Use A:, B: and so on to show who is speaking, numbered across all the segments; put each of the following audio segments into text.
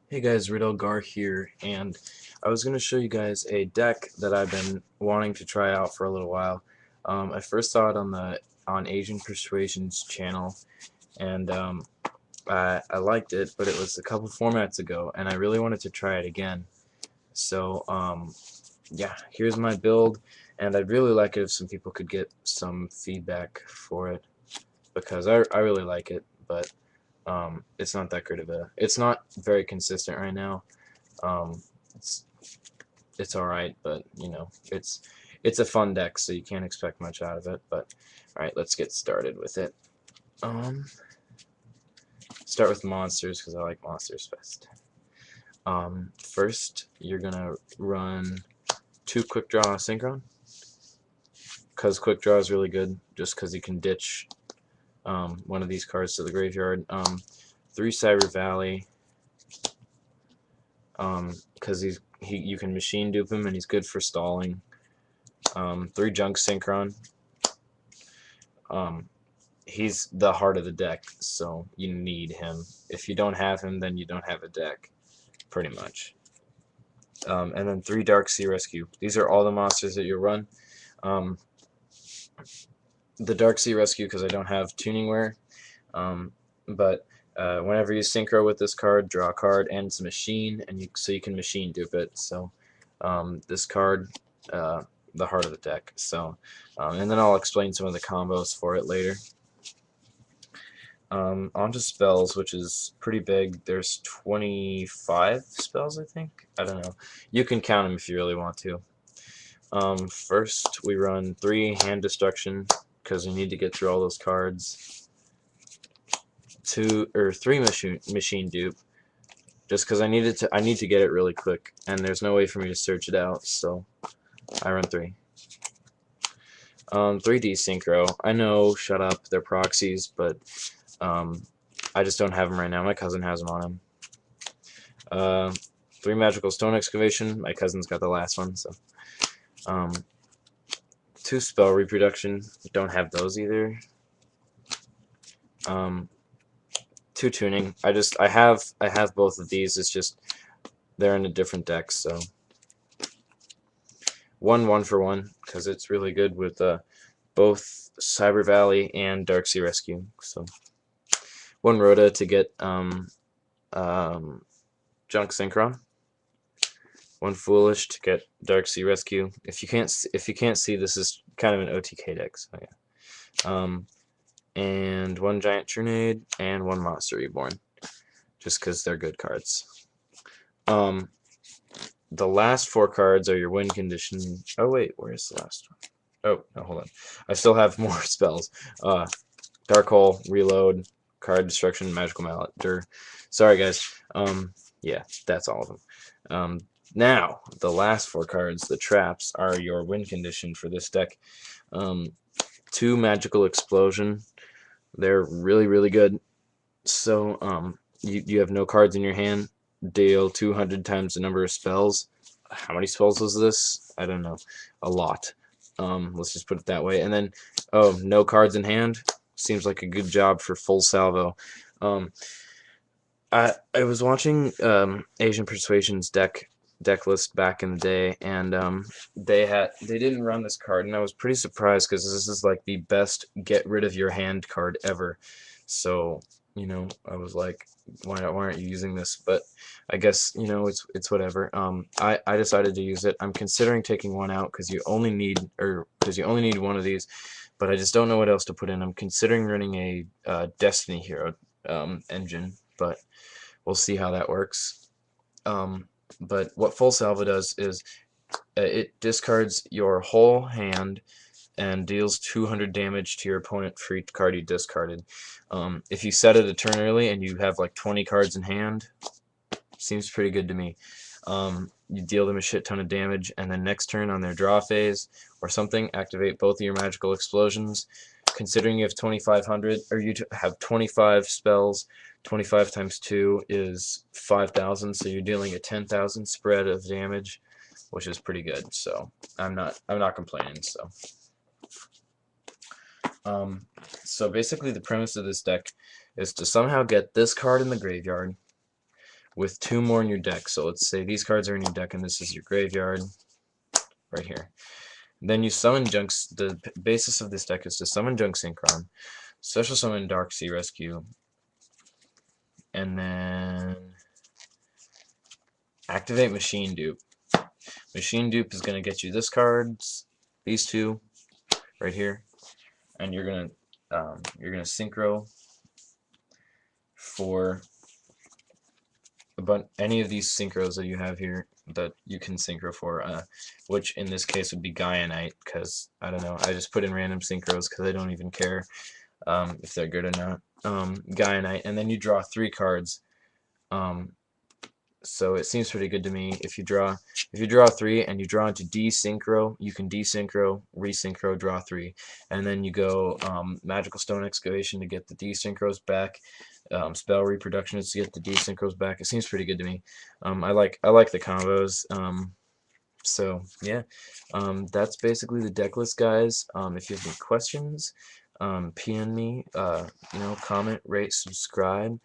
A: Hey guys, Ridalgar here, and I was going to show you guys a deck that I've been wanting to try out for a little while. I first saw it on Asian Persuasion's channel, and I liked it, but it was a couple formats ago, and I really wanted to try it again. So yeah, here's my build, and I'd really like it if some people could get some feedback for it, because I really like it, but it's not that great of a. It's not very consistent right now. Um, it's it's all right, but it's a fun deck, so you can't expect much out of it. But all right, let's get started with it. Um, Start with monsters because I like monsters best. First, you're gonna run two quick draw synchron because quick draw is really good. Just because you can ditch one of these cards to the graveyard. Three Cyber Valley because you can machine dupe him and he's good for stalling. Three Junk Synchron. Um, he's the heart of the deck, so you need him. If you don't have him, then you don't have a deck, pretty much. And then three Darksea Rescue. These are all the monsters that you run. Um, the Darksea Rescue because I don't have Tuningware, but whenever you synchro with this card, draw a card and it's a machine, and so you can machine dupe it. So this card, the heart of the deck. So and then I'll explain some of the combos for it later. Onto spells, which is pretty big. There's 25 spells, I think. I don't know. You can count them if you really want to. First, we run three hand destruction because we need to get through all those cards. Two or three machine dupe, just because I need to get it really quick, and there's no way for me to search it out, so I run three. 3D synchro. I know, shut up, they're proxies, but I just don't have them right now. My cousin has them on him. Three magical stone excavation. My cousin's got the last one, so. Two spell reproduction. Don't have those either. Two tuning. I have both of these. It's just they're in a different deck, so. One for one because it's really good with both Cyber Valley and Darksea Rescue. So one Rhoda to get Junk Synchron. One Foolish to get Darksea Rescue. If you can't see, this is kind of an OTK deck. So yeah. And one Giant Trunade and one Monster Reborn, just because they're good cards. The last four cards are your win condition. Oh wait, where's the last one? Oh no, hold on. I still have more spells. Dark Hole, Reload, Card Destruction, Magical Mallet. Sorry guys. Yeah, that's all of them. Now the last four cards, the traps, are your win condition for this deck. Two Magical Explosion. They're really good. So you have no cards in your hand. Deal 200 times the number of spells. How many spells was this? I don't know. A lot. Let's just put it that way. And then, oh, no cards in hand. Seems like a good job for full salvo. I was watching Asian Persuasion's deck list back in the day, and they didn't run this card, and I was pretty surprised because this is like the best get rid of your hand card ever. So I was like, why aren't you using this? But I guess it's whatever. I decided to use it. I'm considering taking one out because you only need one of these, but I just don't know what else to put in. I'm considering running a Destiny Hero engine, but we'll see how that works. But what Full Salvo does is it discards your whole hand and deals 200 damage to your opponent for each card you discarded. If you set it a turn early and you have like 20 cards in hand, seems pretty good to me. You deal them a shit ton of damage, and then next turn on their draw phase or something, activate both of your magical explosions. Considering you have 2,500, or you have 25 spells, 25 times 2 is 5,000, so you're dealing a 10,000 spread of damage, which is pretty good. So I'm not complaining. So basically the premise of this deck is to somehow get this card in the graveyard, with 2 more in your deck. So let's say these cards are in your deck and this is your graveyard right here. Then you summon Junks. The basis of this deck is to summon Junk Synchron, special summon Darksea Rescue, and then activate Machine Dupe. Machine Dupe is going to get you this cards, these two right here, and you're gonna synchro for any of these synchros that you have here that you can synchro for, which in this case would be Gaianite, because I don't know, I just put in random synchros because I don't even care if they're good or not. Gaianite, and then you draw 3 cards. So it seems pretty good to me. If you draw 3 and you draw into desynchro, you can desynchro, resynchro, draw 3, and then you go Magical Stone Excavation to get the desynchros back. Spell Reproductionist to get the desynchros back. It seems pretty good to me. I like the combos. So yeah, that's basically the deck list, guys. If you have any questions, PM me. Comment, rate, subscribe.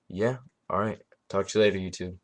A: Yeah. All right. Talk to you later, YouTube.